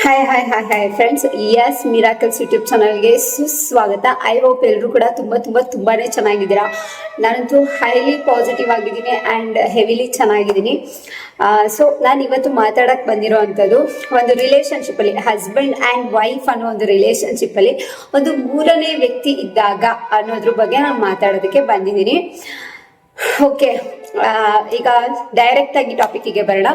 Hi friends, S Miracles YouTube ಚಾನಲ್ಗೆ ಸುಸ್ವಾಗತ. I hope ಎಲ್ಲರೂ ಕೂಡ ತುಂಬಾನೇ ಚೆನ್ನಾಗಿದ್ದೀರಾ. ನಾನಂತೂ ಹೈಲಿ ಪಾಸಿಟಿವ್ ಆಗಿದ್ದೀನಿ ಆ್ಯಂಡ್ ಹೆವಿಲಿ ಚೆನ್ನಾಗಿದ್ದೀನಿ. ಸೊ ನಾನು ಇವತ್ತು ಮಾತಾಡಕ್ಕೆ ಬಂದಿರೋ ಅಂಥದ್ದು ಒಂದು ರಿಲೇಷನ್ಶಿಪ್ಪಲ್ಲಿ, ಹಸ್ಬೆಂಡ್ ಆ್ಯಂಡ್ ವೈಫ್ ಅನ್ನೋ ಒಂದು ರಿಲೇಷನ್ಶಿಪ್ಪಲ್ಲಿ ಒಂದು ಮೂರನೇ ವ್ಯಕ್ತಿ ಇದ್ದಾಗ ಅನ್ನೋದ್ರ ಬಗ್ಗೆ ನಾನು ಮಾತಾಡೋದಕ್ಕೆ ಬಂದಿದ್ದೀನಿ. ಓಕೆ, ಈಗ ಡೈರೆಕ್ಟ್ ಆಗಿ ಟಾಪಿಕ್ಗೆ ಬರೋಣ.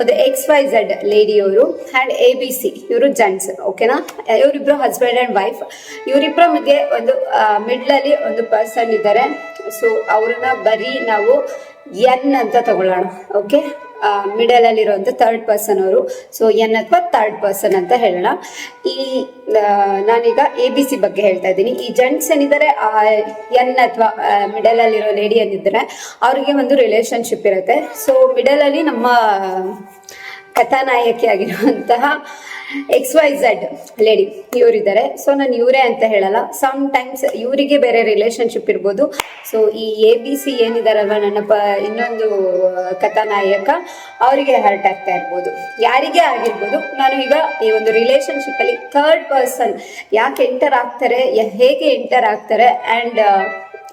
ಒಂದು XYZ ಲೇಡಿಯವರು ಆ್ಯಂಡ್ ABC ಇವರು ಜೆಂಟ್ಸ್. ಓಕೆನಾ, ಇವರಿಬ್ರು ಹಸ್ಬೆಂಡ್ ಆ್ಯಂಡ್ ವೈಫ್. ಇವರಿಬ್ಬರ ಮಧ್ಯೆ ಒಂದು ಮಿಡ್ಲಲ್ಲಿ ಒಂದು ಪರ್ಸನ್ ಇದ್ದಾರೆ. ಸೊ ಅವ್ರನ್ನ ಬರೀ ನಾವು ಎನ್ ಅಂತ ತಗೊಳ್ಳೋಣ. ಓಕೆ, ಮಿಡಲ್ ಅಲ್ಲಿರುವಂಥ ಥರ್ಡ್ ಪರ್ಸನ್ ಅವರು. ಸೊ ಎನ್ ಅಥವಾ ಥರ್ಡ್ ಪರ್ಸನ್ ಅಂತ ಹೇಳೋಣ. ಈ ನಾನೀಗ ABC ಬಗ್ಗೆ ಹೇಳ್ತಾ ಇದ್ದೀನಿ. ಈ ಜೆಂಟ್ಸ್ ಏನಿದ್ದಾರೆ, ಎನ್ ಅಥವಾ ಮಿಡಲ್ ಅಲ್ಲಿರೋ ಲೇಡಿ ಏನಿದ್ದಾರೆ ಅವರಿಗೆ ಒಂದು ರಿಲೇಶನ್ಶಿಪ್ ಇರುತ್ತೆ. ಸೊ ಮಿಡಲ್ ಅಲ್ಲಿ ನಮ್ಮ ಕಥಾನಾಯಕಿ ಆಗಿರುವಂತಹ XYZ ಲೇಡಿ ಇವರಿದ್ದಾರೆ. ಸೊ ನಾನು ಇವರೇ ಅಂತ ಹೇಳಲ್ಲ, ಸಮ್ ಟೈಮ್ಸ್ ಇವರಿಗೆ ಬೇರೆ ರಿಲೇಶನ್ಶಿಪ್ ಇರ್ಬೋದು. ಸೊ ಈ ABC ಏನಿದಾರಲ್ವ ನನ್ನ ಇನ್ನೊಂದು ಕಥಾನಾಯಕ, ಅವರಿಗೆ ಹರ್ಟ್ ಆಗ್ತಾ ಇರ್ಬೋದು, ಯಾರಿಗೆ ಆಗಿರ್ಬೋದು. ನಾನು ಈಗ ಈ ಒಂದು ರಿಲೇಶನ್ಶಿಪ್ ಅಲ್ಲಿ ಥರ್ಡ್ ಪರ್ಸನ್ ಯಾಕೆ ಎಂಟರ್ ಆಗ್ತಾರೆ, ಹೇಗೆ ಎಂಟರ್ ಆಗ್ತಾರೆ ಆ್ಯಂಡ್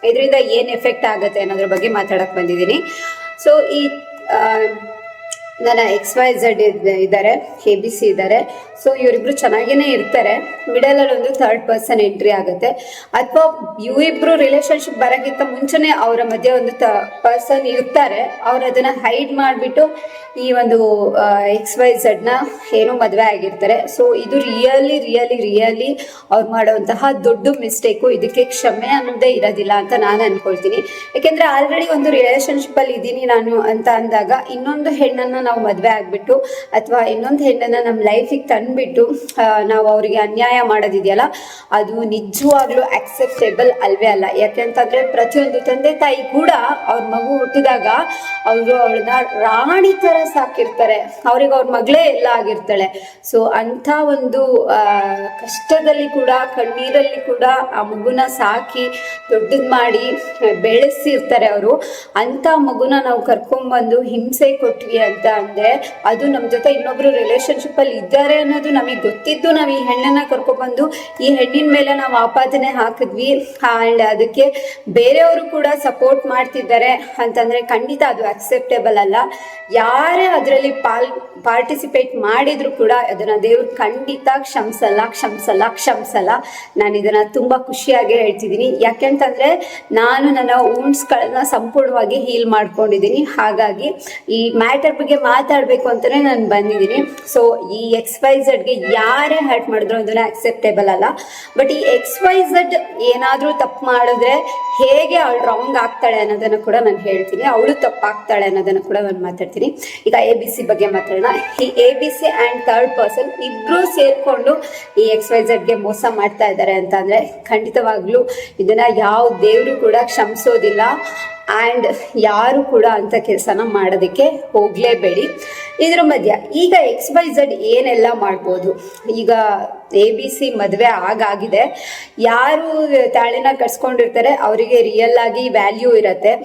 ಇದರಿಂದ ಏನು ಎಫೆಕ್ಟ್ ಆಗುತ್ತೆ ಅನ್ನೋದ್ರ ಬಗ್ಗೆ ಮಾತಾಡಕ್ ಬಂದಿದ್ದೀನಿ. ಸೊ ಈ ನನ್ನ XYZ ಇದ್ದಾರೆ, ABC ಇದ್ದಾರೆ. ಸೊ ಇವರಿಬ್ರು ಚೆನ್ನಾಗೇನೆ ಇರ್ತಾರೆ. ಮಿಡಲ್ ಅಲ್ಲಿ ಒಂದು ಥರ್ಡ್ ಪರ್ಸನ್ ಎಂಟ್ರಿ ಆಗುತ್ತೆ. ಅಥವಾ ಇವರಿಬ್ರು ರಿಲೇಶನ್ಶಿಪ್ ಬರೋಕ್ಕಿಂತ ಮುಂಚೆನೆ ಅವರ ಮಧ್ಯೆ ಒಂದು ಪರ್ಸನ್ ಇರ್ತಾರೆ. ಅವ್ರು ಅದನ್ನ ಹೈಡ್ ಮಾಡಿಬಿಟ್ಟು ಈ ಒಂದು XYZ ನ ಏನೋ ಮದುವೆ ಆಗಿರ್ತಾರೆ. ಸೊ ಇದು ರಿಯಲಿ ಅವ್ರು ಮಾಡುವಂತಹ ದೊಡ್ಡ ಮಿಸ್ಟೇಕು. ಇದಕ್ಕೆ ಕ್ಷಮೆ ಅನ್ನೋದೇ ಇರೋದಿಲ್ಲ ಅಂತ ನಾನು ಅನ್ಕೊಳ್ತೀನಿ. ಯಾಕೆಂದ್ರೆ ಆಲ್ರೆಡಿ ಒಂದು ರಿಲೇಶನ್ಶಿಪ್ ಅಲ್ಲಿ ಇದ್ದೀನಿ ನಾನು ಅಂತ ಅಂದಾಗ ಇನ್ನೊಂದು ಹೆಣ್ಣನ್ನ ನಾವು ಮದುವೆ ಆಗ್ಬಿಟ್ಟು ಅಥವಾ ಇನ್ನೊಂದು ಹೆಣ್ಣನ್ನ ನಮ್ಮ ಲೈಫಿಗೆ ತಂದ್ಬಿಟ್ಟು ನಾವು ಅವರಿಗೆ ಅನ್ಯಾಯ ಮಾಡೋದಿದೆಯಲ್ಲ, ಅದು ನಿಜವಾಗ್ಲೂ ಅಕ್ಸೆಪ್ಟೇಬಲ್ ಅಲ್ವೇ ಅಲ್ಲ. ಯಾಕೆಂತಂದ್ರೆ ಪ್ರತಿಯೊಂದು ತಂದೆ ತಾಯಿ ಕೂಡ ಅವ್ರ ಮಗು ಹುಟ್ಟಿದಾಗ ಅವರು ಅವಳನ್ನ ರಾಣಿ ತರ ಸಾಕಿರ್ತಾರೆ. ಅವ್ರಿಗೆ ಅವ್ರ ಮಗಳೇ ಎಲ್ಲ ಆಗಿರ್ತಾಳೆ. ಸೊ ಅಂತ ಒಂದು ಕಷ್ಟದಲ್ಲಿ ಕೂಡ, ಕಣ್ಣೀರಲ್ಲಿ ಕೂಡ ಆ ಮಗುನ ಸಾಕಿ ದೊಡ್ಡದ್ ಮಾಡಿ ಬೆಳೆಸಿರ್ತಾರೆ ಅವರು. ಅಂತ ಮಗುನ ನಾವು ಕರ್ಕೊಂಡ್ಬಂದು ಹಿಂಸೆ ಕೊಟ್ವಿ ಅಂತ ಅಂದ್ರೆ ಅದು ನಮ್ಮ ಜೊತೆ ಇನ್ನೊಬ್ರು ರಿಲೇಶನ್ಶಿಪ್ ಅಲ್ಲಿ ಇದ್ದಾರೆ ಅನ್ನೋದು ನಮಗೆ ಗೊತ್ತಿದ್ದು ನಾವು ಈ ಹೆಣ್ಣನ್ನ ಕರ್ಕೊಂಡ್ಬಂದು ಈ ಹೆಣ್ಣಿನ ಮೇಲೆ ನಾವು ಆಪಾದನೆ ಹಾಕಿದ್ವಿ ಅಂಡ್ ಅದಕ್ಕೆ ಬೇರೆಯವರು ಕೂಡ ಸಪೋರ್ಟ್ ಮಾಡ್ತಿದ್ದಾರೆ ಅಂತಂದ್ರೆ ಖಂಡಿತ ಅದು ಅಕ್ಸೆಪ್ಟೇಬಲ್ ಅಲ್ಲ. ಯಾರೇ ಅದರಲ್ಲಿ ಪಾರ್ಟಿಸಿಪೇಟ್ ಮಾಡಿದ್ರು ಕೂಡ ಅದನ್ನ ದೇವ್ರು ಖಂಡಿತ ಕ್ಷಮಿಸಲ್ಲ. ನಾನು ಇದನ್ನ ತುಂಬಾ ಖುಷಿಯಾಗಿ ಹೇಳ್ತಿದ್ದೀನಿ. ಯಾಕೆಂತಂದ್ರೆ ನಾನು ನನ್ನ ವುಂಡ್ಸ್ಗಳನ್ನ ಸಂಪೂರ್ಣವಾಗಿ ಹೀಲ್ ಮಾಡ್ಕೊಂಡಿದ್ದೀನಿ. ಹಾಗಾಗಿ ಈ ಮ್ಯಾಟರ್ ಬಗ್ಗೆ ಮಾತಾಡ್ಬೇಕು ಅಂತಾನೆ ನಾನು ಬಂದಿದ್ದೀನಿ. ಸೊ ಈ XYZ ಗೆ ಯಾರೇ ಹರ್ಟ್ ಮಾಡಿದ್ರು ಅದನ್ನ ಅಕ್ಸೆಪ್ಟೇಬಲ್ ಅಲ್ಲ. ಬಟ್ ಈ XYZ ಏನಾದ್ರೂ ತಪ್ಪು ಮಾಡಿದ್ರೆ ಹೇಗೆ ಅವಳು ರಾಂಗ್ ಆಗ್ತಾಳೆ ಅನ್ನೋದನ್ನ ಕೂಡ ನಾನು ಹೇಳ್ತೀನಿ. ಅವಳು ತಪ್ಪಾಗ್ತಾಳೆ ಅನ್ನೋದನ್ನ ಕೂಡ ನಾನು ಮಾತಾಡ್ತೀನಿ. ಈಗ ABC ಬಗ್ಗೆ ಮಾತಾಡೋಣ. ಈ ABC ಆ್ಯಂಡ್ ಥರ್ಡ್ ಪರ್ಸನ್ ಇಬ್ರು ಸೇರ್ಕೊಂಡು ಈ XYZ ಗೆ ಮೋಸ ಮಾಡ್ತಾ ಇದ್ದಾರೆ ಅಂತ ಅಂದ್ರೆ ಖಂಡಿತವಾಗ್ಲೂ ಇದನ್ನ ಯಾವ ದೇವರು ಕೂಡ ಕ್ಷಮಿಸೋದಿಲ್ಲ. ಆ್ಯಂಡ್ ಯಾರು ಕೂಡ ಅಂತ ಕೆಲಸನ ಮಾಡೋದಕ್ಕೆ ಹೋಗಲೇಬೇಡಿ. ಇದ್ರ ಮಧ್ಯ ಈಗ XYZ ಏನೆಲ್ಲ ಮಾಡ್ಬೋದು. ಈಗ ABC ಮದುವೆ ಆಗಿದೆ. ಯಾರು ತಾಳಿನ ಕಟ್ಸ್ಕೊಂಡಿರ್ತಾರೆ ಅವರಿಗೆ ರಿಯಲ್ ಆಗಿ ವ್ಯಾಲ್ಯೂ ಇರತ್ತೆ.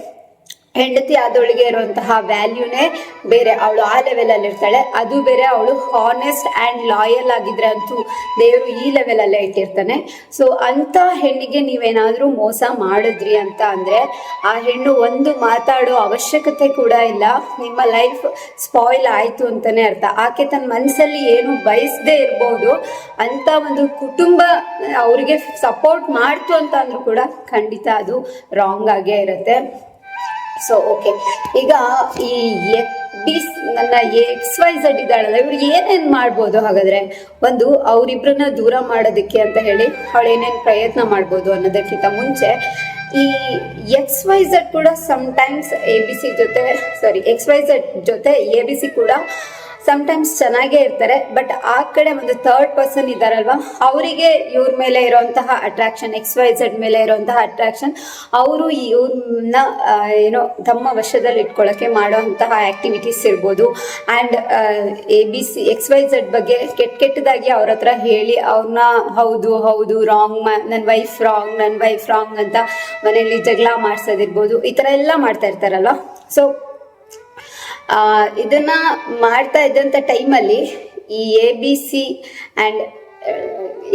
ಹೆಂಡತಿ ಆದವಳಿಗೆ ಇರುವಂತಹ ವ್ಯಾಲ್ಯೂನೇ ಬೇರೆ. ಅವಳು ಆ ಲೆವೆಲ್ ಅಲ್ಲಿ ಇರ್ತಾಳೆ, ಅದು ಬೇರೆ. ಅವಳು ಹಾನೆಸ್ಟ್ ಆ್ಯಂಡ್ ಲಾಯಲ್ ಆಗಿದ್ರೆ ಅಂತೂ ದೇವರು ಈ ಲೆವೆಲ್ ಅಲ್ಲೇ ಇಟ್ಟಿರ್ತಾನೆ. ಸೊ ಅಂತ ಹೆಣ್ಣಿಗೆ ನೀವೇನಾದ್ರೂ ಮೋಸ ಮಾಡಿದ್ರಿ ಅಂತ ಅಂದ್ರೆ ಆ ಹೆಣ್ಣು ಒಂದು ಮಾತಾಡೋ ಅವಶ್ಯಕತೆ ಕೂಡ ಇಲ್ಲ. ನಿಮ್ಮ ಲೈಫ್ ಸ್ಪಾಯ್ಲ್ ಆಯ್ತು ಅಂತಾನೆ ಅರ್ಥ. ಆಕೆ ತನ್ನ ಮನಸ್ಸಲ್ಲಿ ಏನು ಬಯಸದೇ ಇರ್ಬೋದು, ಅಂತ ಒಂದು ಕುಟುಂಬ ಅವ್ರಿಗೆ ಸಪೋರ್ಟ್ ಮಾಡ್ತು ಅಂತ ಅಂದ್ರೂ ಕೂಡ ಖಂಡಿತ ಅದು ರಾಂಗ್ ಆಗೇ ಇರುತ್ತೆ. ಸೊ ಓಕೆ, ಈಗ ಈ ನನ್ನ XYZ ಇದ್ದಾಳಲ್ಲ, ಇವ್ರು ಏನೇನು ಮಾಡ್ಬೋದು ಹಾಗಾದ್ರೆ. ಒಂದು ಅವರಿಬ್ರನ್ನ ದೂರ ಮಾಡೋದಕ್ಕೆ ಅಂತ ಹೇಳಿ ಅವಳು ಏನೇನು ಪ್ರಯತ್ನ ಮಾಡ್ಬೋದು ಅನ್ನೋದಕ್ಕಿಂತ ಮುಂಚೆ ಈ XYZ ಕೂಡ ಸಮ್ಟೈಮ್ಸ್ XYZ ಜೊತೆ ABC ಕೂಡ ಸಮ್ಟೈಮ್ಸ್ ಚೆನ್ನಾಗೇ ಇರ್ತಾರೆ. ಬಟ್ ಆ ಕಡೆ ಒಂದು ಥರ್ಡ್ ಪರ್ಸನ್ ಇದ್ದಾರಲ್ವಾ, ಅವರಿಗೆ ಇವ್ರ ಮೇಲೆ ಇರೋಂತಹ ಅಟ್ರಾಕ್ಷನ್, XYZ ಮೇಲೆ ಇರೋಂತಹ ಅಟ್ರಾಕ್ಷನ್, ಅವರು ಇವ್ರನ್ನ ಏನೋ ತಮ್ಮ ವಶದಲ್ಲಿ ಇಟ್ಕೊಳ್ಳೋಕೆ ಮಾಡೋಂತಹ ಆಕ್ಟಿವಿಟೀಸ್ ಇರ್ಬೋದು. ಆ್ಯಂಡ್ ABC XYZ ಬಗ್ಗೆ ಕೆಟ್ಟದಾಗಿ ಅವ್ರ ಹತ್ರ ಹೇಳಿ ಅವ್ರನ್ನ ಹೌದು ರಾಂಗ್, ನನ್ನ ವೈಫ್ ರಾಂಗ್ ಅಂತ ಮನೆಯಲ್ಲಿ ಜಗಳ ಮಾಡಿಸೋದಿರ್ಬೋದು. ಈ ಥರ ಎಲ್ಲ ಮಾಡ್ತಾ ಇರ್ತಾರಲ್ವ. ಸೊ ಇದನ್ನ ಮಾಡ್ತಾ ಇದ್ದಂಥ ಟೈಮಲ್ಲಿ ಈ ABC ಆ್ಯಂಡ್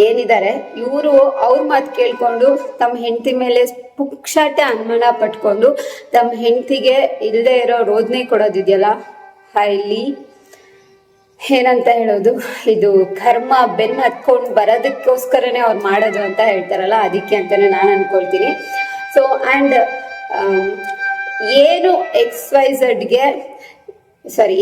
ಏನಿದ್ದಾರೆ ಇವರು ಅವ್ರ ಮಾತು ಕೇಳ್ಕೊಂಡು ತಮ್ಮ ಹೆಂಡತಿ ಮೇಲೆ ಪುಕ್ಷಾಟೆ ಅನುಮಾನ ಪಟ್ಕೊಂಡು ತಮ್ಮ ಹೆಂಡತಿಗೆ ಇಲ್ಲದೆ ಇರೋ ರೋದನೆ ಕೊಡೋದಿದೆಯಲ್ಲ, ಹೈಲಿ ಏನಂತ ಹೇಳೋದು, ಇದು ಕರ್ಮ ಬೆನ್ನು ಹತ್ಕೊಂಡು ಬರೋದಕ್ಕೋಸ್ಕರನೇ ಅವ್ರು ಮಾಡೋದು ಅಂತ ಹೇಳ್ತಾರಲ್ಲ, ಅದಕ್ಕೆ ಅಂತಾನೆ ನಾನು ಅನ್ಕೊಳ್ತೀನಿ. ಸೊ ಆ್ಯಂಡ್ ಏನು XYZಗೆ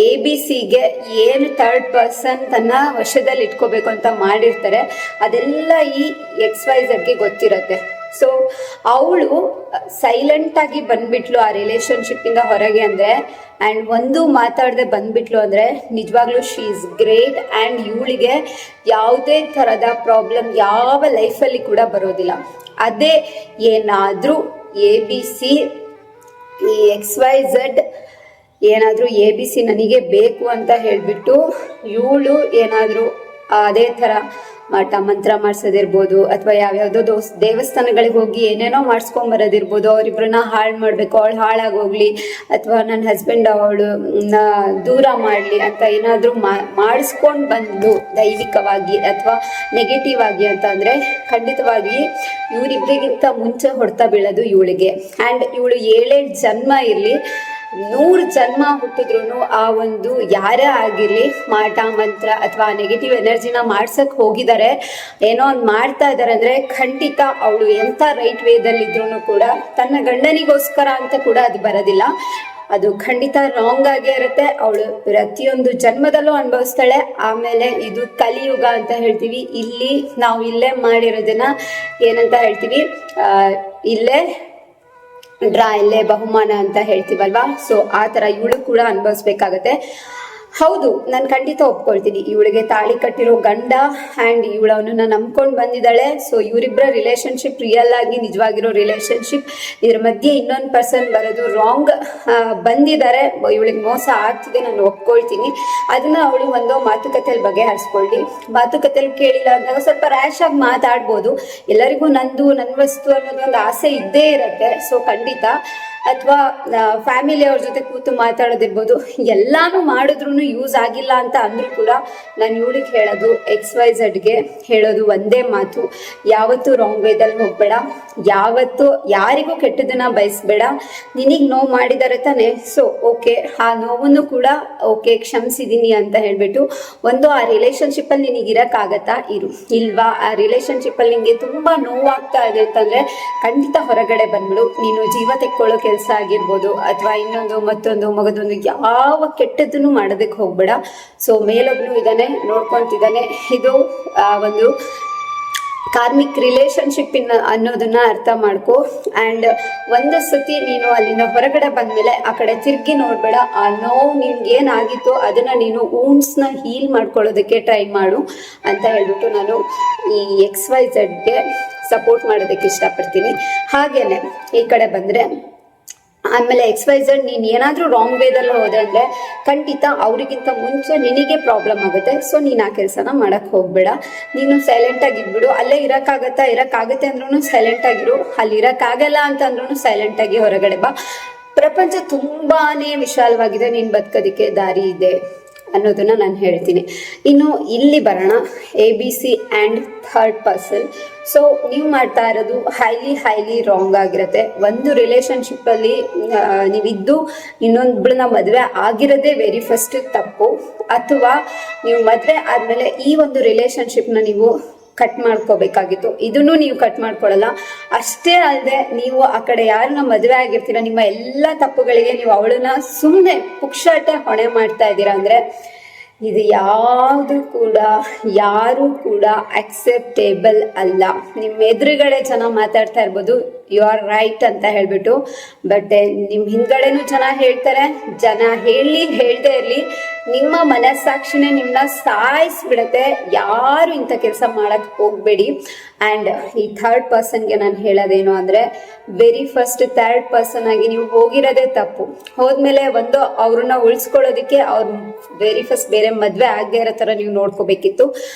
ABCಗೆ ಏನು ಥರ್ಡ್ ಪರ್ಸನ್ ತನ್ನ ವಶದಲ್ಲಿ ಇಟ್ಕೋಬೇಕು ಅಂತ ಮಾಡಿರ್ತಾರೆ ಅದೆಲ್ಲ ಈ XYZಗೆ ಗೊತ್ತಿರತ್ತೆ. ಸೊ ಅವಳು ಸೈಲೆಂಟಾಗಿ ಬಂದ್ಬಿಟ್ಲು ಆ ರಿಲೇಶನ್ಶಿಪ್ಪಿಂದ ಹೊರಗೆ ಅಂದರೆ, ಆ್ಯಂಡ್ ಒಂದು ಮಾತಾಡದೆ ಬಂದ್ಬಿಟ್ಲು ಅಂದರೆ ನಿಜವಾಗ್ಲೂ ಶಿ ಈಸ್ ಗ್ರೇಟ್. ಆ್ಯಂಡ್ ಇವಳಿಗೆ ಯಾವುದೇ ಥರದ ಪ್ರಾಬ್ಲಮ್ ಯಾವ ಲೈಫಲ್ಲಿ ಕೂಡ ಬರೋದಿಲ್ಲ. ಅದೇ ಏನಾದರೂ ABC ಈ XYZ ಏನಾದರೂ ABC ನನಗೆ ಬೇಕು ಅಂತ ಹೇಳಿಬಿಟ್ಟು ಇವಳು ಏನಾದರೂ ಅದೇ ಥರ ಮಠ ಮಂತ್ರ ಮಾಡಿಸೋದಿರ್ಬೋದು, ಅಥವಾ ಯಾವ್ಯಾವುದೋ ದೇವಸ್ಥಾನಗಳಿಗೆ ಹೋಗಿ ಏನೇನೋ ಮಾಡಿಸ್ಕೊಂಬರೋದಿರ್ಬೋದು, ಅವರಿಬ್ಬರನ್ನ ಹಾಳು ಮಾಡಬೇಕು, ಅವಳು ಹಾಳಾಗೋಗ್ಲಿ, ಅಥವಾ ನನ್ನ ಹಸ್ಬೆಂಡ್ ಅವಳು ದೂರ ಮಾಡಲಿ ಅಂತ ಏನಾದರೂ ಮಾಡಿಸ್ಕೊಂಡು ಬಂದು ದೈವಿಕವಾಗಿ ಅಥವಾ ನೆಗೆಟಿವ್ ಆಗಿ ಅಂತ ಅಂದರೆ ಖಂಡಿತವಾಗಿ ಇವರಿಬ್ಬರಿಗಿಂತ ಮುಂಚೆ ಹೊಡ್ತಾ ಬೀಳೋದು ಇವಳಿಗೆ. ಆ್ಯಂಡ್ ಇವಳು 7 ಜನ್ಮ ಇರಲಿ, 100 ಜನ್ಮ ಹುಟ್ಟಿದ್ರು ಆ ಒಂದು ಯಾರೇ ಆಗಿರಲಿ ಮಾಟ ಮಂತ್ರ ಅಥವಾ ನೆಗೆಟಿವ್ ಎನರ್ಜಿನ ಮಾಡ್ಸಕ್ಕೆ ಹೋಗಿದ್ದಾರೆ, ಏನೋ ಒಂದು ಮಾಡ್ತಾ ಇದ್ದಾರೆ ಅಂದರೆ ಖಂಡಿತ ಅವಳು ಎಂಥ ರೈಟ್ ವೇದಲ್ಲಿದ್ರೂ ಕೂಡ ತನ್ನ ಗಂಡನಿಗೋಸ್ಕರ ಅಂತ ಕೂಡ ಅದು ಬರೋದಿಲ್ಲ. ಅದು ಖಂಡಿತ ರಾಂಗ್ ಆಗೇ ಇರುತ್ತೆ. ಅವಳು ಪ್ರತಿಯೊಂದು ಜನ್ಮದಲ್ಲೂ ಅನುಭವಿಸ್ತಾಳೆ. ಆಮೇಲೆ ಇದು ಕಲಿಯುಗ ಅಂತ ಹೇಳ್ತೀವಿ. ಇಲ್ಲಿ ನಾವು ಇಲ್ಲೇ ಮಾಡಿರೋದನ್ನ ಏನಂತ ಹೇಳ್ತೀವಿ, ಇಲ್ಲೇ ಡ್ರಾ ಇಲ್ಲೇ ಬಹುಮಾನ ಅಂತ ಹೇಳ್ತೀವಲ್ವಾ. ಸೊ ಆ ಥರ ಇವಳು ಕೂಡ ಅನುಭವಿಸ್ಬೇಕಾಗತ್ತೆ. ಹೌದು, ನಾನು ಖಂಡಿತ ಒಪ್ಕೊಳ್ತೀನಿ, ಇವಳಿಗೆ ತಾಳಿ ಕಟ್ಟಿರೋ ಗಂಡ ಆ್ಯಂಡ್ ಇವಳವನ್ನ ನಂಬ್ಕೊಂಡು ಬಂದಿದ್ದಾಳೆ. ಸೊ ಇವರಿಬ್ಬರ ರಿಲೇಶನ್ಶಿಪ್ ರಿಯಲ್ ಆಗಿ ನಿಜವಾಗಿರೋ ರಿಲೇಶನ್ಶಿಪ್. ಇದ್ರ ಮಧ್ಯೆ ಇನ್ನೊಂದು ಪರ್ಸನ್ ಬರೋದು ರಾಂಗ್ ಬಂದಿದ್ದಾರೆ, ಇವಳಿಗೆ ಮೋಸ ಆಗ್ತಿದೆ, ನಾನು ಒಪ್ಕೊಳ್ತೀನಿ. ಅದನ್ನ ಅವಳು ಒಂದು ಮಾತುಕತೆಯಲ್ಲಿ ಬಗೆಹರಿಸ್ಕೊಳ್ಳಿ. ಮಾತುಕತೆಯಲ್ಲಿ ಕೇಳಿಲ್ಲ ಅಂದಾಗ ಸ್ವಲ್ಪ ರ್ಯಾಶ್ ಆಗಿ ಮಾತಾಡ್ಬೋದು. ಎಲ್ಲರಿಗೂ ನನ್ನ ವಸ್ತು ಅನ್ನೋದೊಂದು ಆಸೆ ಇದ್ದೇ ಇರುತ್ತೆ. ಸೊ ಖಂಡಿತ, ಅಥವಾ ಫ್ಯಾಮಿಲಿಯವ್ರ ಜೊತೆ ಕೂತು ಮಾತಾಡೋದಿರ್ಬೋದು, ಎಲ್ಲಾನು ಮಾಡಿದ್ರು ಯೂಸ್ ಆಗಿಲ್ಲ ಅಂತ ಅಂದರೂ ಕೂಡ ನಾನು ಇವಳಿಗೆ ಹೇಳೋದು, XYZಗೆ ಹೇಳೋದು ಒಂದೇ ಮಾತು, ಯಾವತ್ತೂ ರಾಂಗ್ ವೇದಲ್ಲಿ ಹೋಗಬೇಡ, ಯಾವತ್ತೂ ಯಾರಿಗೂ ಕೆಟ್ಟದನ್ನ ಬಯಸಬೇಡ. ನಿನಗೆ ನೋವು ಮಾಡಿದ್ದಾರೆ ತಾನೆ, ಸೊ ಓಕೆ, ಆ ನೋವನ್ನು ಕೂಡ ಓಕೆ ಕ್ಷಮಿಸಿದ್ದೀನಿ ಅಂತ ಹೇಳ್ಬಿಟ್ಟು ಆ ರಿಲೇಶನ್ಶಿಪ್ಪಲ್ಲಿ ನಿನಗೆ ಇರೋಕ್ಕಾಗತ್ತಾ, ಇಲ್ವಾ, ಆ ರಿಲೇಶನ್ಶಿಪ್ಪಲ್ಲಿ ನಿನಗೆ ತುಂಬ ನೋವಾಗ್ತಾ ಇದೆ ಅಂತಂದರೆ ಖಂಡಿತ ಹೊರಗಡೆ ಬಂದ್ಬಿಡು. ನೀನು ಜೀವ ತೆಕ್ಕೊಳ್ಳೋ ಕೆಲಸ ಆಗಿರ್ಬೋದು, ಅಥವಾ ಇನ್ನೊಂದು ಮತ್ತೊಂದು ಮಗದೊಂದು ಯಾವ ಕೆಟ್ಟದ್ದನ್ನು ಮಾಡೋದಕ್ಕೆ ಹೋಗ್ಬೇಡ. ಸೊ ಮೇಲೊಬ್ನು ಇದ್ದಾನೆ, ನೋಡ್ಕೊಂತಿದ್ದಾನೆ. ಇದು ಒಂದು ಕಾರ್ಮಿಕ್ ರಿಲೇಶನ್ಶಿಪ್ ಅನ್ನೋದನ್ನ ಅರ್ಥ ಮಾಡ್ಕೊ. ಆ್ಯಂಡ್ ಒಂದು ಸತಿ ನೀನು ಅಲ್ಲಿಂದ ಹೊರಗಡೆ ಬಂದಮೇಲೆ ಆ ಕಡೆ ತಿರುಗಿ ನೋಡಬೇಡ. ಆ ನೋವು ನಿನ್ಗೇನಾಗಿತ್ತು ಅದನ್ನ ನೀನು ಊನ್ಸ್ನ ಹೀಲ್ ಮಾಡ್ಕೊಳ್ಳೋದಕ್ಕೆ ಟ್ರೈ ಮಾಡು ಅಂತ ಹೇಳ್ಬಿಟ್ಟು ನಾನು ಈ XYZಗೆ ಸಪೋರ್ಟ್ ಮಾಡೋದಕ್ಕೆ ಇಷ್ಟಪಡ್ತೀನಿ. ಹಾಗೇನೆ ಈ ಕಡೆ ಬಂದರೆ ಆಮೇಲೆ XYZ ನೀನು ಏನಾದರೂ ರಾಂಗ್ ವೇದಲ್ಲಿ ಹೋದೆ ಅಂದರೆ ಖಂಡಿತ ಅವರಿಗಿಂತ ಮುಂಚೆ ನಿನಗೆ ಪ್ರಾಬ್ಲಮ್ ಆಗುತ್ತೆ. ಸೊ ನೀನು ಆ ಕೆಲಸನ ಮಾಡೋಕ್ಕೆ ಹೋಗಬೇಡ. ನೀನು ಸೈಲೆಂಟಾಗಿದ್ಬಿಡು. ಅಲ್ಲೇ ಇರೋಕ್ಕಾಗತ್ತೆ ಅಂದ್ರೂ ಸೈಲೆಂಟಾಗಿರು, ಅಲ್ಲಿ ಇರೋಕ್ಕಾಗಲ್ಲ ಅಂತಂದ್ರೂ ಸೈಲೆಂಟಾಗಿ ಹೊರಗಡೆ ಬಾ. ಪ್ರಪಂಚ ತುಂಬಾ ವಿಶಾಲವಾಗಿದೆ, ನೀನು ಬದುಕೋದಕ್ಕೆ ದಾರಿ ಇದೆ ಅನ್ನೋದನ್ನ ನಾನು ಹೇಳ್ತೀನಿ. ಇನ್ನು ಇಲ್ಲಿ ಬರೋಣ, ABC and third person. So ನೀವು ಮಾಡ್ತಾ ಇರೋದು ಹೈಲಿ ರಾಂಗ್ ಆಗಿರುತ್ತೆ. ಒಂದು ರಿಲೇಶನ್ಶಿಪ್ಪಲ್ಲಿ ನೀವಿದ್ದು ಇನ್ನೊಂದನ್ನ ಮದುವೆ ಆಗಿರೋದೇ ವೆರಿ ಫಸ್ಟ್ ತಪ್ಪು. ಅಥವಾ ನೀವು ಮದುವೆ ಆದಮೇಲೆ ಈ ಒಂದು ರಿಲೇಶನ್ಶಿಪ್ನ ನೀವು ಕಟ್ ಮಾಡ್ಕೋಬೇಕಾಗಿತ್ತು. ಇದನ್ನು ನೀವು ಕಟ್ ಮಾಡ್ಕೊಳ್ಳಲ್ಲ. ಅಷ್ಟೇ ಅಲ್ಲದೆ ನೀವು ಆ ಕಡೆ ಯಾರನ್ನ ಮದುವೆ ಆಗಿರ್ತೀರ, ನಿಮ್ಮ ಎಲ್ಲ ತಪ್ಪುಗಳಿಗೆ ನೀವು ಅವಳನ್ನ ಸುಮ್ಮನೆ ಪುಕ್ಷಾಟೆ ಹೊಣೆ ಮಾಡ್ತಾ ಇದ್ದೀರಾ ಅಂದರೆ ಇದು ಯಾವುದು ಕೂಡ ಯಾರು ಕೂಡ ಅಕ್ಸೆಪ್ಟೇಬಲ್ ಅಲ್ಲ. ನಿಮ್ಮ ಎದುರುಗಡೆ ಜನ ಮಾತಾಡ್ತಾ ಇರ್ಬೋದು ಯು ಆರ್ ರೈಟ್ ಅಂತ ಹೇಳ್ಬಿಟ್ಟು, ಬಟ್ ನಿಮ್ಮ ಹಿಂದ್ಗಡೆನೂ ಜನ ಹೇಳ್ತಾರೆ. ಜನ ಹೇಳ್ದೇ ಇರಲಿ, ನಿಮ್ಮ ಮನಸ್ಸಾಕ್ಷಿನೇ ನಿಮ್ಮನ್ನ ಸಾಯಿಸ್ಬಿಡತ್ತೆ. ಯಾರು ಇಂಥ ಕೆಲಸ ಮಾಡಕ್ಕೆ ಹೋಗಬೇಡಿ. ಆ್ಯಂಡ್ ಈ ಥರ್ಡ್ ಪರ್ಸನ್ಗೆ ನಾನು ಹೇಳೋದೇನು ಅಂದರೆ, ವೆರಿ ಫಸ್ಟ್ ಥರ್ಡ್ ಪರ್ಸನ್ ಆಗಿ ನೀವು ಹೋಗಿರೋದೇ ತಪ್ಪು. ಹೋದ್ಮೇಲೆ ಅವ್ರನ್ನ ಉಳಿಸ್ಕೊಳ್ಳೋದಕ್ಕೆ ಅವ್ರು ವೆರಿ ಫಸ್ಟ್ ಬೇರೆ ಮದುವೆ ಆಗದೆ ಇರೋ ಥರ ನೀವು ನೋಡ್ಕೋಬೇಕಿತ್ತು.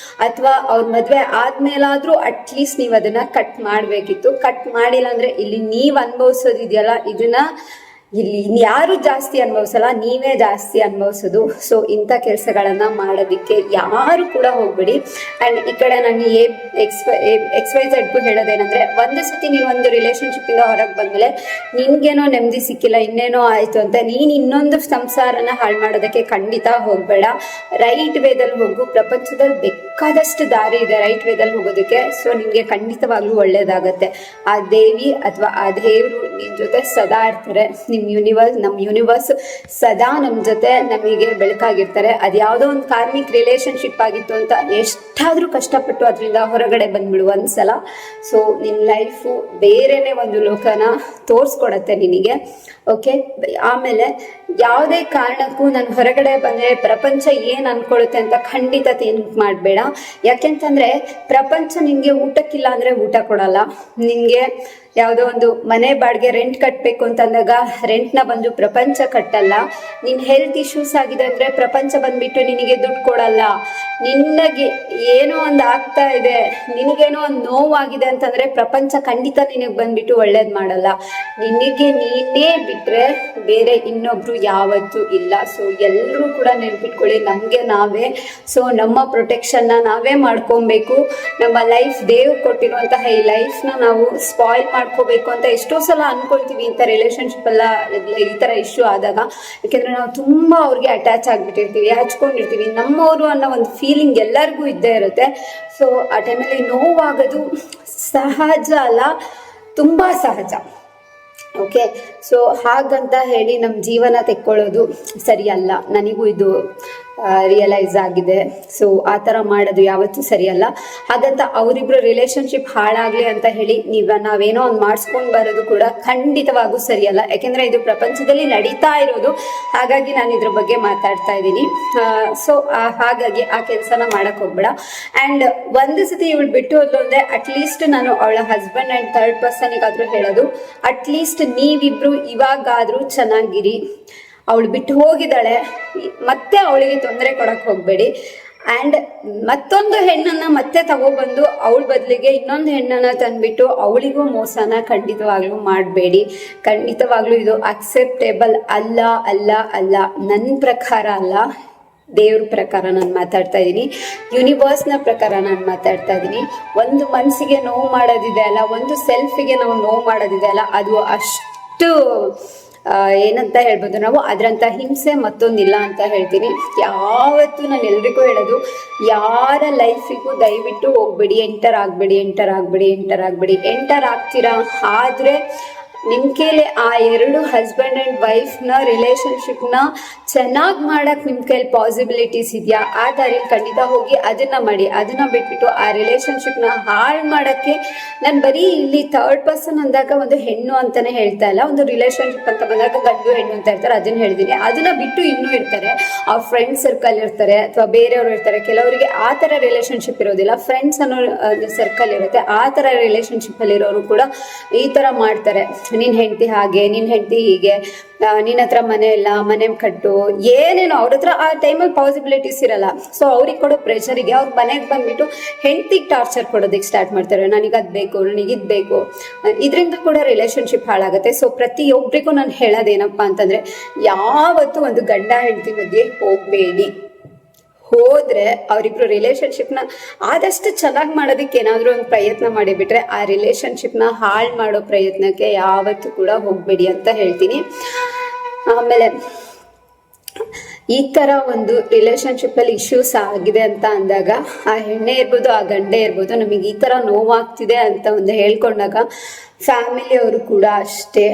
ಅಥವಾ ಅವ್ರ ಮದುವೆ ಆದ್ಮೇಲಾದರೂ ಅಟ್ಲೀಸ್ಟ್ ನೀವು ಅದನ್ನು ಕಟ್ ಮಾಡಬೇಕಿತ್ತು. ಕಟ್ ಮಾಡಿಲ್ಲ ಅಂದರೆ ಇಲ್ಲಿ ನೀವು ಅನುಭವಿಸೋದಿದೆಯಲ್ಲ, ಇದನ್ನ ಇಲ್ಲಿ ಇನ್ಯಾರು ಜಾಸ್ತಿ ಅನುಭವಿಸಲ್ಲ, ನೀವೇ ಜಾಸ್ತಿ ಅನುಭವಿಸೋದು. ಸೊ ಇಂಥ ಕೆಲಸಗಳನ್ನು ಮಾಡೋದಕ್ಕೆ ಯಾರು ಕೂಡ ಹೋಗ್ಬೇಡಿ. ಆ್ಯಂಡ್ ಈ ಕಡೆ ನಾನು XYZ ಹೇಳೋದೇನೆಂದರೆ, ಒಂದು ಸತಿ ನೀನು ಒಂದು ರಿಲೇಷನ್ಶಿಪ್ಪಿಂದ ಹೊರಗೆ ಬಂದಮೇಲೆ ನಿನ್ಗೇನೋ ನೆಮ್ಮದಿ ಸಿಕ್ಕಿಲ್ಲ, ಇನ್ನೇನೋ ಆಯಿತು ಅಂತ ನೀನು ಇನ್ನೊಂದು ಸಂಸಾರನ ಹಾಳು ಮಾಡೋದಕ್ಕೆ ಖಂಡಿತ ಹೋಗಬೇಡ. ರೈಟ್ ವೇದಲ್ಲಿ ಹೋಗು. ಪ್ರಪಂಚದಲ್ಲಿ ಬೇಕಾದಷ್ಟು ದಾರಿ ಇದೆ ರೈಟ್ ವೇದಲ್ಲಿ ಹೋಗೋದಕ್ಕೆ. ಸೊ ನಿಮಗೆ ಖಂಡಿತವಾಗ್ಲೂ ಒಳ್ಳೇದಾಗತ್ತೆ. ಆ ದೇವಿ ಅಥವಾ ಆ ದೇವರು ನಿನ್ನ ಜೊತೆ ಸದಾ ಇರ್ತಾರೆ. ನಮ್ಮ ಯೂನಿವರ್ಸ್ ಸದಾ ನಮ್ಮ ಜೊತೆ ನಮಗೆ ಬೆಳಕಾಗಿರ್ತಾರೆ. ಅದು ಯಾವುದೋ ಒಂದು ಕಾರ್ಮಿಕ್ ರಿಲೇಷನ್ಶಿಪ್ ಆಗಿತ್ತು ಅಂತ ಎಷ್ಟಾದರೂ ಕಷ್ಟಪಟ್ಟು ಅದರಿಂದ ಹೊರಗಡೆ ಬಂದ್ಬಿಡು ಒಂದ್ಸಲ. ಸೊ ನಿನ್ನ ಲೈಫು ಬೇರೆನೇ ಒಂದು ಲೋಕನ ತೋರಿಸ್ಕೊಡತ್ತೆ ನಿನಗೆ. ಓಕೆ, ಆಮೇಲೆ ಯಾವುದೇ ಕಾರಣಕ್ಕೂ ನಾನು ಹೊರಗಡೆ ಬಂದರೆ ಪ್ರಪಂಚ ಏನು ಅನ್ಕೊಳ್ಳುತ್ತೆ ಅಂತ ಖಂಡಿತ ಥಿಂಕ್ ಮಾಡಬೇಡ. ಯಾಕೆಂತಂದರೆ ಪ್ರಪಂಚ ನಿನಗೆ ಊಟಕ್ಕಿಲ್ಲ ಅಂದರೆ ಊಟ ಕೊಡಲ್ಲ. ನಿನಗೆ ಯಾವುದೋ ಒಂದು ಮನೆ ಬಾಡಿಗೆ ರೆಂಟ್ ಕಟ್ಟಬೇಕು ಅಂತಂದಾಗ ರೆಂಟ್ನ ಬಂದು ಪ್ರಪಂಚ ಕಟ್ಟಲ್ಲ. ನಿನ್ನ ಹೆಲ್ತ್ ಇಶ್ಯೂಸ್ ಆಗಿದೆ ಅಂದರೆ ಪ್ರಪಂಚ ಬಂದುಬಿಟ್ಟು ನಿನಗೆ ದುಡ್ಡು ಕೊಡಲ್ಲ. ನಿನಗೆ ಏನೋ ಒಂದು ಆಗ್ತಾ ಇದೆ, ನಿನಗೇನೋ ಒಂದು ನೋವಾಗಿದೆ ಅಂತಂದರೆ ಪ್ರಪಂಚ ಖಂಡಿತ ನಿನಗೆ ಬಂದುಬಿಟ್ಟು ಒಳ್ಳೇದು ಮಾಡಲ್ಲ. ನಿನಗೆ ನೀನೇ ಬಿಟ್ಟರೆ ಬೇರೆ ಇನ್ನೊಬ್ರು ಯಾವತ್ತೂ ಇಲ್ಲ. ಸೊ ಎಲ್ಲರೂ ಕೂಡ ನೆನ್ಪಿಟ್ಕೊಳ್ಳಿ, ನಮಗೆ ನಾವೇ. ಸೊ ನಮ್ಮ ಪ್ರೊಟೆಕ್ಷನ್ನ ನಾವೇ ಮಾಡ್ಕೊಬೇಕು. ನಮ್ಮ ಲೈಫ್ ದೇವ್ರು ಕೊಟ್ಟಿರುವಂತಹ ಈ ಲೈಫ್ನ ನಾವು ಸ್ಪಾಯ್ಲ್ ಮಾಡ್ಕೋಬೇಕು ಅಂತ ಎಷ್ಟೋ ಸಲ ಅನ್ಕೊಳ್ತೀವಿ ಇಂಥ ರಿಲೇಷನ್ಶಿಪ್ ಎಲ್ಲ ಈ ಥರ ಇಶ್ಯೂ ಆದಾಗ. ಯಾಕೆಂದರೆ ನಾವು ತುಂಬ ಅವ್ರಿಗೆ ಅಟ್ಯಾಚ್ ಆಗಿಬಿಟ್ಟಿರ್ತೀವಿ, ಹಚ್ಕೊಂಡಿರ್ತೀವಿ. ನಮ್ಮವರು ಅನ್ನೋ ಒಂದು ಫೀಲಿಂಗ್ ಎಲ್ಲರಿಗೂ ಇದ್ದೇ ಇರುತ್ತೆ. ಸೊ ಆ ಟೈಮಲ್ಲಿ ನೋವಾಗೋದು ಸಹಜ ಅಲ್ಲ, ತುಂಬ ಸಹಜ. ಓಕೆ, ಸೊ ಹಾಗಂತ ಹೇಳಿ ನಮ್ಮ ಜೀವನ ತೆಕ್ಕೊಳ್ಳೋದು ಸರಿಯಲ್ಲ. ನನಗೂ ಇದು ರಿಯಲೈಸ್ ಆಗಿದೆ. ಸೊ ಆ ಥರ ಮಾಡೋದು ಯಾವತ್ತೂ ಸರಿಯಲ್ಲ. ಹಾಗಂತ ಅವರಿಬ್ಬರು ರಿಲೇಷನ್ಶಿಪ್ ಹಾಳಾಗಲಿ ಅಂತ ಹೇಳಿ ನಾವೇನೋ ಒಂದು ಮಾಡಿಸ್ಕೊಂಡು ಬರೋದು ಕೂಡ ಖಂಡಿತವಾಗೂ ಸರಿಯಲ್ಲ. ಯಾಕೆಂದರೆ ಇದು ಪ್ರಪಂಚದಲ್ಲಿ ನಡೀತಾ ಇರೋದು. ಹಾಗಾಗಿ ನಾನು ಇದ್ರ ಬಗ್ಗೆ ಮಾತಾಡ್ತಾ ಇದ್ದೀನಿ. ಸೊ ಹಾಗಾಗಿ ಆ ಕೆಲಸನ ಮಾಡೋಕ್ಕೆ ಹೋಗ್ಬೇಡ. ಆ್ಯಂಡ್ ಒಂದು ಸತಿ ಇವಳು ಬಿಟ್ಟು ಹೋದ್ಲು ಅಂದರೆ ಅಟ್ಲೀಸ್ಟ್ ನಾನು ಅವಳ ಹಸ್ಬೆಂಡ್ ಆ್ಯಂಡ್ ಥರ್ಡ್ ಪರ್ಸನಿಗಾದರೂ ಹೇಳೋದು, ಅಟ್ಲೀಸ್ಟ್ ನೀವಿಬ್ಬರು ಇವಾಗಾದರೂ ಚೆನ್ನಾಗಿರಿ. ಅವಳು ಬಿಟ್ಟು ಹೋಗಿದ್ದಾಳೆ, ಮತ್ತೆ ಅವಳಿಗೆ ತೊಂದರೆ ಕೊಡಕ್ಕೆ ಹೋಗಬೇಡಿ. ಆ್ಯಂಡ್ ಮತ್ತೊಂದು ಹೆಣ್ಣನ್ನು ಮತ್ತೆ ತಗೊಬಂದು ಅವಳ ಬದಲಿಗೆ ಇನ್ನೊಂದು ಹೆಣ್ಣನ್ನು ತಂದುಬಿಟ್ಟು ಅವಳಿಗೂ ಮೋಸನ ಖಂಡಿತವಾಗ್ಲೂ ಮಾಡಬೇಡಿ. ಖಂಡಿತವಾಗ್ಲೂ ಇದು ಅಕ್ಸೆಪ್ಟೇಬಲ್ ಅಲ್ಲ ಅಲ್ಲ ಅಲ್ಲ. ನನ್ನ ಪ್ರಕಾರ ಅಲ್ಲ, ದೇವ್ರ ಪ್ರಕಾರ ನಾನು ಮಾತಾಡ್ತಾ ಇದ್ದೀನಿ, ಯೂನಿವರ್ಸ್ನ ಪ್ರಕಾರ ನಾನು ಮಾತಾಡ್ತಾ ಇದ್ದೀನಿ. ಒಂದು ಮನಸ್ಸಿಗೆ ನೋವು ಮಾಡೋದಿದೆ ಅಲ್ಲ, ಒಂದು ಸೆಲ್ಫಿಗೆ ನಾವು ನೋವು ಮಾಡೋದಿದೆ ಅಲ್ಲ, ಅದು ಅಷ್ಟು ಏನಂತ ಹೇಳ್ಬೋದು ನಾವು, ಅದರಂಥ ಹಿಂಸೆ ಮತ್ತೊಂದಿಲ್ಲ ಅಂತ ಹೇಳ್ತೀನಿ. ಯಾವತ್ತೂ ನಾನು ಎಲ್ರಿಗೂ ಹೇಳೋದು, ಯಾರ ಲೈಫಿಗೂ ದಯವಿಟ್ಟು ಹೋಗ್ಬೇಡಿ, ಎಂಟರ್ ಆಗಬೇಡಿ. ಎಂಟರ್ ಆಗ್ತೀರಾ ಆದರೆ ನಿಮ್ಮ ಕೈಲಿ ಆ ಎರಡು ಹಸ್ಬೆಂಡ್ ಆ್ಯಂಡ್ ವೈಫ್ನ ರಿಲೇಷನ್ಶಿಪ್ನ ಚೆನ್ನಾಗಿ ಮಾಡೋಕ್ಕೆ ನಿಮ್ಮ ಕೈಲಿ ಪಾಸಿಬಿಲಿಟೀಸ್ ಇದೆಯಾ, ಆ ದಾರಿಯಲ್ಲಿ ಖಂಡಿತ ಹೋಗಿ ಅದನ್ನು ಮಾಡಿ. ಅದನ್ನು ಬಿಟ್ಬಿಟ್ಟು ಆ ರಿಲೇಷನ್ಶಿಪ್ನ ಹಾಳು ಮಾಡೋಕ್ಕೆ, ನಾನು ಬರೀ ಇಲ್ಲಿ ಥರ್ಡ್ ಪರ್ಸನ್ ಅಂದಾಗ ಒಂದು ಹೆಣ್ಣು ಅಂತಲೇ ಹೇಳ್ತಾ ಇಲ್ಲ, ಒಂದು ರಿಲೇಷನ್ಶಿಪ್ ಅಂತ ಬಂದಾಗ ಗಂಡು ಹೆಣ್ಣು ಅಂತ ಹೇಳ್ತಾರೆ, ಅದನ್ನು ಹೇಳಿದ್ದೀನಿ. ಅದನ್ನು ಬಿಟ್ಟು ಇನ್ನೂ ಇರ್ತಾರೆ, ಅವ್ರ ಫ್ರೆಂಡ್ ಸರ್ಕಲ್ ಇರ್ತಾರೆ ಅಥವಾ ಬೇರೆಯವರು ಇರ್ತಾರೆ. ಕೆಲವರಿಗೆ ಆ ಥರ ರಿಲೇಷನ್ಶಿಪ್ ಇರೋದಿಲ್ಲ, ಫ್ರೆಂಡ್ಸ್ ಅನ್ನೋ ಸರ್ಕಲ್ ಇರುತ್ತೆ. ಆ ಥರ ರಿಲೇಷನ್ಶಿಪ್ಪಲ್ಲಿರೋರು ಕೂಡ ಈ ಥರ ಮಾಡ್ತಾರೆ. ನಿನ್ನ ಹೆಂಡತಿ ಹಾಗೆ, ನಿನ್ನ ಹೆಂಡತಿ ಹೀಗೆ, ನಿನ್ನ ಹತ್ರ ಮನೆ ಇಲ್ಲ, ಮನೆ ಕಟ್ಟು, ಏನೇನೋ ಅವ್ರ ಹತ್ರ ಆ ಟೈಮಲ್ಲಿ ಪಾಸಿಬಿಲಿಟೀಸ್ ಇರಲ್ಲ. ಸೊ ಅವ್ರಿಗೆ ಕೊಡೋ ಪ್ರೆಷರಿಗೆ ಅವ್ರ ಮನೆಗೆ ಬಂದುಬಿಟ್ಟು ಹೆಂಡತಿಗೆ ಟಾರ್ಚರ್ ಕೊಡೋದಕ್ಕೆ ಸ್ಟಾರ್ಟ್ ಮಾಡ್ತಾರೆ. ನನಗದು ಬೇಕು, ನನಗಿದು ಬೇಕು. ಇದರಿಂದ ಕೂಡ ರಿಲೇಷನ್ಶಿಪ್ ಹಾಳಾಗುತ್ತೆ. ಸೊ ಪ್ರತಿಯೊಬ್ಬರಿಗೂ ನಾನು ಹೇಳೋದೇನಪ್ಪ ಅಂತಂದರೆ, ಯಾವತ್ತೂ ಒಂದು ಗಂಡ ಹೆಂಡತಿ ಮಧ್ಯೆ ಹೋಗಬೇಡಿ. ಹೋದರೆ ಅವರಿಬ್ಬರು ರಿಲೇಷನ್ಶಿಪ್ನ ಆದಷ್ಟು ಚೆನ್ನಾಗಿ ಮಾಡೋದಕ್ಕೆ ಏನಾದರೂ ಒಂದು ಪ್ರಯತ್ನ ಮಾಡಿಬಿಟ್ರೆ, ಆ ರಿಲೇಷನ್ಶಿಪ್ನ ಹಾಳು ಮಾಡೋ ಪ್ರಯತ್ನಕ್ಕೆ ಯಾವತ್ತೂ ಕೂಡ ಹೋಗಬೇಡಿ ಅಂತ ಹೇಳ್ತೀನಿ. ಆಮೇಲೆ ಈ ಥರ ಒಂದು ರಿಲೇಷನ್ಶಿಪ್ಪಲ್ಲಿ ಇಶ್ಯೂಸ್ ಆಗಿದೆ ಅಂತ ಅಂದಾಗ, ಆ ಹೆಣ್ಣೆ ಇರ್ಬೋದು, ಆ ಗಂಡೆ ಇರ್ಬೋದು, ನಮಗೆ ಈ ಥರ ನೋವಾಗ್ತಿದೆ ಅಂತ ಒಂದು ಹೇಳ್ಕೊಂಡಾಗ ಫ್ಯಾಮಿಲಿಯವರು ಕೂಡ ಅಷ್ಟೇ.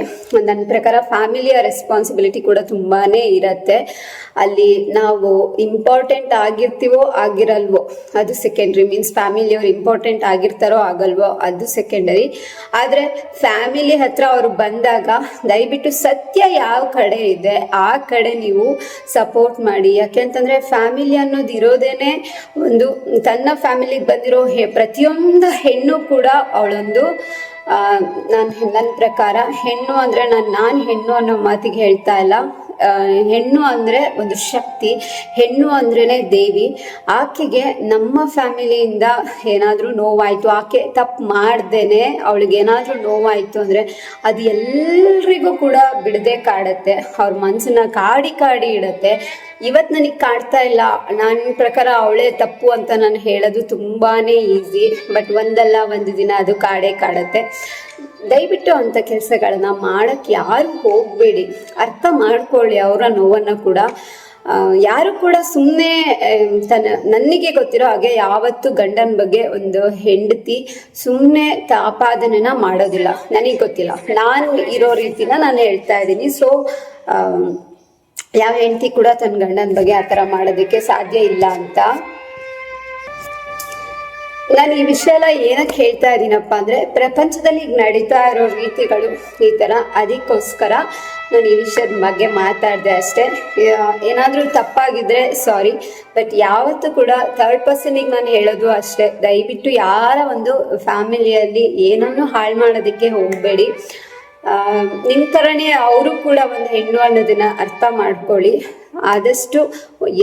ನನ್ನ ಪ್ರಕಾರ ಫ್ಯಾಮಿಲಿಯ ರೆಸ್ಪಾನ್ಸಿಬಿಲಿಟಿ ಕೂಡ ತುಂಬಾ ಇರುತ್ತೆ. ಅಲ್ಲಿ ನಾವು ಇಂಪಾರ್ಟೆಂಟ್ ಆಗಿರ್ತೀವೋ ಆಗಿರಲ್ವೋ ಅದು ಸೆಕೆಂಡ್ರಿ. ಮೀನ್ಸ್ ಫ್ಯಾಮಿಲಿಯವ್ರು ಇಂಪಾರ್ಟೆಂಟ್ ಆಗಿರ್ತಾರೋ ಆಗಲ್ವೋ ಅದು ಸೆಕೆಂಡರಿ. ಆದರೆ ಫ್ಯಾಮಿಲಿ ಹತ್ರ ಅವರು ಬಂದಾಗ ದಯವಿಟ್ಟು ಸತ್ಯ ಯಾವ ಕಡೆ ಇದೆ ಆ ಕಡೆ ನೀವು ಸಪೋರ್ಟ್ ಮಾಡಿ. ಯಾಕೆಂತಂದರೆ ಫ್ಯಾಮಿಲಿ ಅನ್ನೋದು ಇರೋದೇನೆ ಒಂದು, ತನ್ನ ಫ್ಯಾಮಿಲಿಗೆ ಬಂದಿರೋ ಪ್ರತಿಯೊಂದು ಹೆಣ್ಣು ಕೂಡ ಅವಳೊಂದು ನನ್ನ ಪ್ರಕಾರ ಹೆಣ್ಣು ಅಂದರೆ ನಾನು ಹೆಣ್ಣು ಅನ್ನೋ ಮಾತಿಗೆ ಹೇಳ್ತಾ ಇಲ್ಲ. ಹೆಣ್ಣು ಅಂದರೆ ಒಂದು ಶಕ್ತಿ, ಹೆಣ್ಣು ಅಂದ್ರೇ ದೇವಿ. ಆಕೆಗೆ ನಮ್ಮ ಫ್ಯಾಮಿಲಿಯಿಂದ ಏನಾದರೂ ನೋವಾಯಿತು, ಆಕೆ ತಪ್ಪು ಮಾಡ್ದೇನೆ ಅವಳಿಗೆ ಏನಾದರೂ ನೋವಾಯಿತು ಅಂದರೆ ಅದು ಎಲ್ರಿಗೂ ಕೂಡ ಬಿಡದೆ ಕಾಡುತ್ತೆ, ಅವ್ರ ಮನಸ್ಸನ್ನ ಕಾಡಿ ಇಡುತ್ತೆ. ಇವತ್ತು ನನಗೆ ಕಾಡ್ತಾ ಇಲ್ಲ, ನನ್ನ ಪ್ರಕಾರ ಅವಳೇ ತಪ್ಪು ಅಂತ ನಾನು ಹೇಳೋದು ತುಂಬಾ ಈಸಿ, ಬಟ್ ಒಂದಲ್ಲ ಒಂದು ದಿನ ಅದು ಕಾಡುತ್ತೆ. ದಯವಿಟ್ಟು ಅಂಥ ಕೆಲಸಗಳನ್ನ ಮಾಡೋಕ್ಕೆ ಯಾರು ಹೋಗಬೇಡಿ, ಅರ್ಥ ಮಾಡ್ಕೊಳ್ಳಿ ಅವರ ನೋವನ್ನು ಕೂಡ. ಯಾರು ಕೂಡ ಸುಮ್ಮನೆ ನನಗೆ ಗೊತ್ತಿರೋ ಹಾಗೆ ಯಾವತ್ತು ಗಂಡನ ಬಗ್ಗೆ ಒಂದು ಹೆಂಡತಿ ಸುಮ್ಮನೆ ಆಪಾದನೆನ ಮಾಡೋದಿಲ್ಲ. ನನಗೆ ಗೊತ್ತಿಲ್ಲ, ನಾನು ಇರೋ ರೀತಿನ ನಾನು ಹೇಳ್ತಾ ಇದ್ದೀನಿ. ಸೊ ಯಾವ ಹೆಂಡತಿ ಕೂಡ ತನ್ನ ಗಂಡನ ಬಗ್ಗೆ ಆ ಥರ ಮಾಡೋದಕ್ಕೆ ಸಾಧ್ಯ ಇಲ್ಲ ಅಂತ. ನಾನು ಈ ವಿಷಯ ಎಲ್ಲ ಏನಕ್ಕೆ ಹೇಳ್ತಾ ಇದ್ದೀನಪ್ಪ ಅಂದರೆ, ಪ್ರಪಂಚದಲ್ಲಿ ಈಗ ನಡೀತಾ ಇರೋ ರೀತಿಗಳು ಈ ಥರ, ಅದಕ್ಕೋಸ್ಕರ ನಾನು ಈ ವಿಷಯದ ಬಗ್ಗೆ ಮಾತಾಡಿದೆ ಅಷ್ಟೇ. ಏನಾದರೂ ತಪ್ಪಾಗಿದ್ದರೆ ಸಾರಿ, ಬಟ್ ಯಾವತ್ತೂ ಕೂಡ ಥರ್ಡ್ ಪರ್ಸನಿಗೆ ನಾನು ಹೇಳೋದು ಅಷ್ಟೇ, ದಯವಿಟ್ಟು ಯಾರ ಒಂದು ಫ್ಯಾಮಿಲಿಯಲ್ಲಿ ಏನನ್ನು ಹಾಳು ಮಾಡೋದಕ್ಕೆ ಹೋಗಬೇಡಿ. ನಿಮ್ಮ ಥರನೇ ಅವರು ಕೂಡ ಒಂದು ಹೆಣ್ಣು ಅನ್ನೋದನ್ನ ಅರ್ಥ ಮಾಡ್ಕೊಳ್ಳಿ. ಆದಷ್ಟು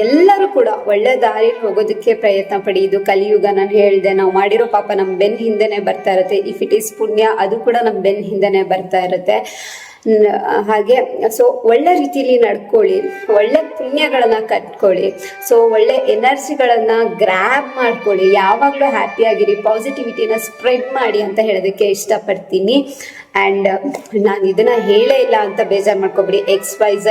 ಎಲ್ಲರೂ ಕೂಡ ಒಳ್ಳೆ ದಾರಿಯಲ್ಲಿ ಹೋಗೋದಕ್ಕೆ ಪ್ರಯತ್ನ ಪಡಿ. ಇದು ಕಲಿಯುಗ, ನಾನು ಹೇಳಿದೆ, ನಾವು ಮಾಡಿರೋ ಪಾಪ ನಮ್ಮ ಬೆನ್ನ ಹಿಂದೆನೇ ಬರ್ತಾ ಇರುತ್ತೆ. ಇಫ್ ಇಟ್ ಈಸ್ ಪುಣ್ಯ, ಅದು ಕೂಡ ನಮ್ಮ ಬೆನ್ನ ಹಿಂದೆನೇ ಬರ್ತಾ ಇರುತ್ತೆ. ಹಾಗೆ ಸೊ ಒಳ್ಳೆ ರೀತಿಯಲ್ಲಿ ನಡ್ಕೊಳ್ಳಿ, ಒಳ್ಳೆ ಪುಣ್ಯಗಳನ್ನ ಕಟ್ಕೊಳ್ಳಿ. ಸೊ ಒಳ್ಳೆ ಎನರ್ಜಿಗಳನ್ನ ಗ್ರ್ಯಾಬ್ ಮಾಡ್ಕೊಳ್ಳಿ, ಯಾವಾಗಲೂ ಹ್ಯಾಪಿಯಾಗಿರಿ, ಪಾಸಿಟಿವಿಟಿನ ಸ್ಪ್ರೆಡ್ ಮಾಡಿ ಅಂತ ಹೇಳೋದಕ್ಕೆ ಇಷ್ಟಪಡ್ತೀನಿ. ಆ್ಯಂಡ್ ನಾನು ಇದನ್ನು ಹೇಳೇ ಇಲ್ಲ ಅಂತ ಬೇಜಾರು ಮಾಡ್ಕೊಬಿಡಿ. XYZ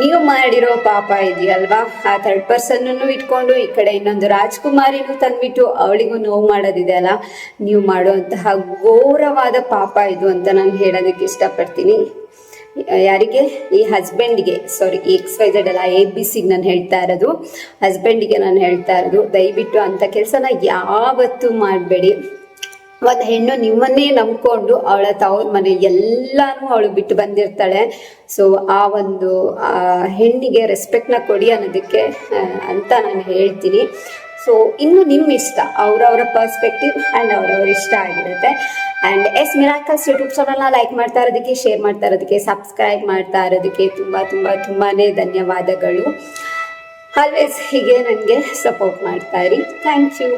ನೀವು ಮಾಡಿರೋ ಪಾಪ ಇದೆಯಲ್ವಾ, ಆ ಥರ್ಡ್ ಪರ್ಸನ್ನೂ ಇಟ್ಕೊಂಡು ಈ ಕಡೆ ಇನ್ನೊಂದು ರಾಜ್ಕುಮಾರಿನೂ ತಂದ್ಬಿಟ್ಟು ಅವಳಿಗೂ ನೋವು ಮಾಡೋದಿದೆ ಅಲ್ಲ, ನೀವು ಮಾಡುವಂತಹ ಘೋರವಾದ ಪಾಪ ಇದು ಅಂತ ನಾನು ಹೇಳೋದಕ್ಕೆ ಇಷ್ಟಪಡ್ತೀನಿ. ಯಾರಿಗೆ? ಈ ಹಸ್ಬೆಂಡ್ಗೆ, ಸಾರಿ XYZ ಅಲ್ಲ, ABCಗೆ ನಾನು ಹೇಳ್ತಾ ಇರೋದು, ಹಸ್ಬೆಂಡಿಗೆ ನಾನು ಹೇಳ್ತಾ ಇರೋದು. ದಯವಿಟ್ಟು ಅಂಥ ಕೆಲಸನ ಯಾವತ್ತೂ ಮಾಡಬೇಡಿ. ಒಂದು ಹೆಣ್ಣು ನಿಮ್ಮನ್ನೇ ನಂಬ್ಕೊಂಡು ಅವಳ ತವ್ರ ಮನೆ ಎಲ್ಲಾನು ಅವಳು ಬಿಟ್ಟು ಬಂದಿರ್ತಾಳೆ. ಸೊ ಆ ಒಂದು ಹೆಣ್ಣಿಗೆ ರೆಸ್ಪೆಕ್ಟ್ನ ಕೊಡಿ ಅನ್ನೋದಕ್ಕೆ ಅಂತ ನಾನು ಹೇಳ್ತೀನಿ. ಸೊ ಇನ್ನು ನಿಮ್ಮ ಇಷ್ಟ, ಅವರವರ ಪರ್ಸ್ಪೆಕ್ಟಿವ್ ಆ್ಯಂಡ್ ಅವರವ್ರ ಇಷ್ಟ ಆಗಿರುತ್ತೆ. ಆ್ಯಂಡ್ ಎಸ್ ಮಿರಾಕಲ್ಸ್ ಯೂಟ್ಯೂಬ್ ಚಾನಲ್ನ ಲೈಕ್ ಮಾಡ್ತಾ ಇರೋದಕ್ಕೆ, ಶೇರ್ ಮಾಡ್ತಾ ಇರೋದಕ್ಕೆ, ಸಬ್ಸ್ಕ್ರೈಬ್ ಮಾಡ್ತಾ ಇರೋದಕ್ಕೆ ತುಂಬಾ ಧನ್ಯವಾದಗಳು. ಆಲ್ವೇಸ್ ಹೀಗೆ ನನಗೆ ಸಪೋರ್ಟ್ ಮಾಡ್ತಾ ಇರಿ. Thank you.